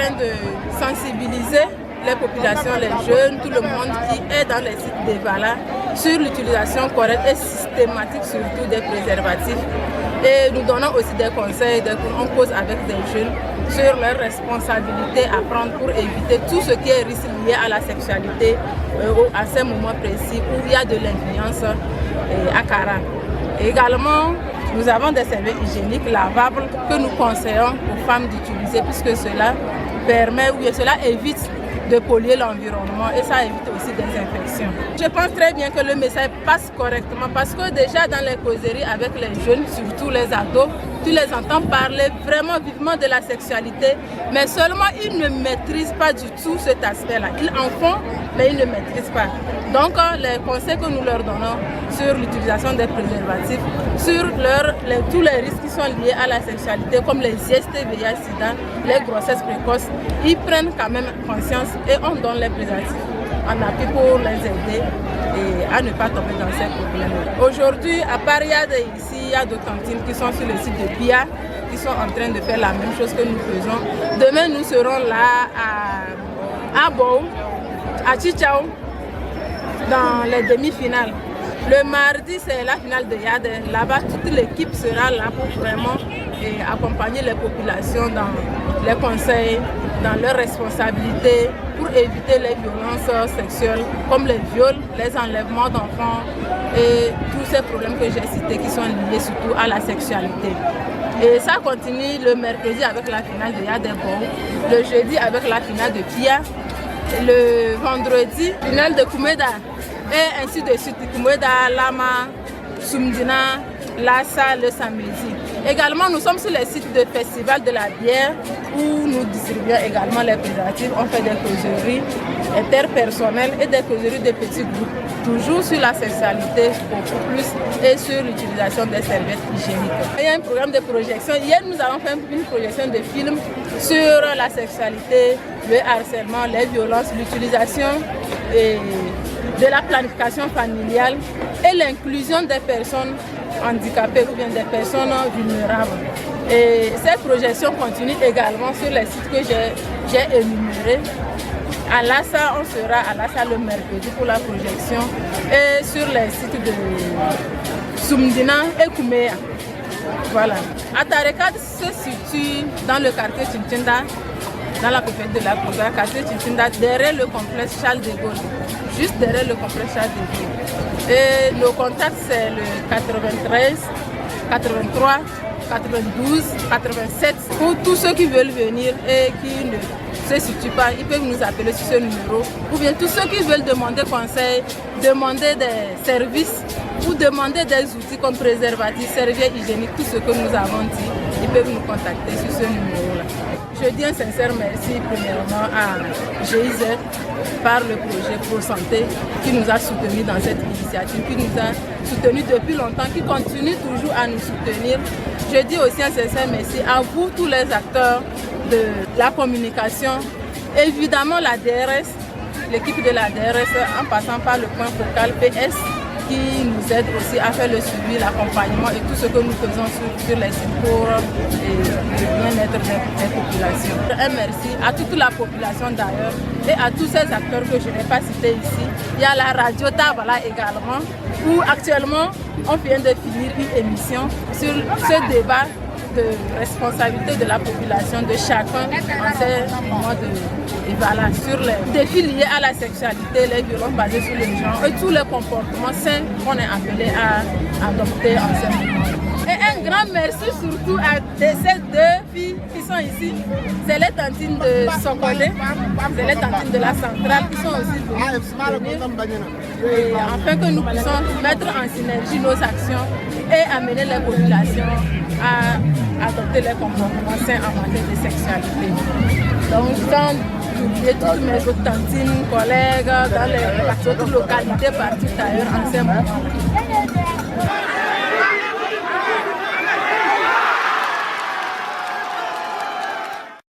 train de sensibiliser les populations, les jeunes, tout le monde qui est dans les sites d'Evala sur l'utilisation correcte et systématique surtout des préservatifs. Et nous donnons aussi des conseils, on cause avec des jeunes sur leurs responsabilités à prendre pour éviter tout ce qui est risque lié à la sexualité à ces moments précis où il y a de l'influence à Kara. Et également, nous avons des serviettes hygiéniques lavables que nous conseillons aux femmes d'utiliser puisque cela permet, cela évite de polluer l'environnement et ça évite aussi des infections. Je pense très bien que le message passe correctement parce que déjà dans les causeries avec les jeunes, surtout les ados, tu les entends parler vraiment vivement de la sexualité, mais seulement ils ne maîtrisent pas du tout cet aspect-là. Ils en font, mais ils ne maîtrisent pas. Donc les conseils que nous leur donnons sur l'utilisation des préservatifs, sur tous les risques qui sont liés à la sexualité, comme les IST, VIH, SIDA, les grossesses précoces, ils prennent quand même conscience et on donne les préservatifs en appui pour les aider et à ne pas tomber dans ces problèmes. Aujourd'hui, à Paris, il y a d'autres cantines qui sont sur le site de PIA, qui sont en train de faire la même chose que nous faisons. Demain, nous serons là à Bou, à Chichao, dans les demi-finales. Le mardi, c'est la finale de Yad. Là-bas, toute l'équipe sera là pour vraiment accompagner les populations dans les conseils, dans leurs responsabilités, pour éviter les violences sexuelles, comme les viols, les enlèvements d'enfants et tous ces problèmes que j'ai cités qui sont liés surtout à la sexualité. Et ça continue le mercredi avec la finale de Yad, le jeudi avec la finale de Pia, le vendredi, finale de Koumeda. Et ainsi de suite, Koumeda, Lama, Sumdina, Lassa le samedi. Également, nous sommes sur les sites de festival de la bière où nous distribuons également les préservatifs. On fait des causeries interpersonnelles et des causeries de petits groupes. Toujours sur la sexualité, beaucoup plus, et sur l'utilisation des serviettes hygiéniques. Il y a un programme de projection. Hier, nous avons fait une projection de films sur la sexualité, le harcèlement, les violences, l'utilisation de la planification familiale et l'inclusion des personnes handicapées ou bien des personnes vulnérables. Et ces projections continuent également sur les sites que j'ai énumérés. À Lassa, on sera à Lassa le mercredi pour la projection et sur les sites de Sumdina et Kouméa. Voilà. Atarekat se situe dans le quartier Tintinda, dans la préfecture de la Kouza, quartier Tintinda, derrière le complexe Charles de Gaulle. Juste derrière le complexe Charles de Gaulle. Et le contact c'est le 93, 83, 92, 87. Pour tous ceux qui veulent venir et qui ne se situent pas, ils peuvent nous appeler sur ce numéro. Ou bien tous ceux qui veulent demander conseil, demander des services ou demander des outils comme préservatifs, serviettes hygiéniques, tout ce que nous avons dit, ils peuvent nous contacter sur ce numéro-là. Je dis un sincère merci premièrement à GIZ par le projet Pro Santé qui nous a soutenus dans cette initiative, qui nous a soutenus depuis longtemps, qui continue toujours à nous soutenir. Je dis aussi un sincère merci à vous, tous les acteurs de la communication, évidemment la DRS, l'équipe de la DRS en passant par le point focal PS qui nous aide aussi à faire le suivi, l'accompagnement et tout ce que nous faisons sur les sites pour le bien-être des populations. Un merci à toute la population d'ailleurs et à tous ces acteurs que je n'ai pas cités ici. Il y a la radio Tabala également où actuellement on vient de finir une émission sur ce débat de responsabilité de la population, de chacun en ces moments voilà, sur les défis liés à la sexualité, les violences basées sur le genre et tous les comportements sains qu'on est appelé à adopter en ce moment. Et un grand merci surtout à ces deux filles qui sont ici. C'est les tantines de Sokolé, c'est les tantines de la centrale qui sont aussi venues nous soutenir. Et afin que nous puissions mettre en synergie nos actions et amener les populations à adopter les comportements sains en matière de sexualité. Donc, sans oublier toutes mes autres tantines, collègues, dans les autres localités partout ailleurs en ce moment.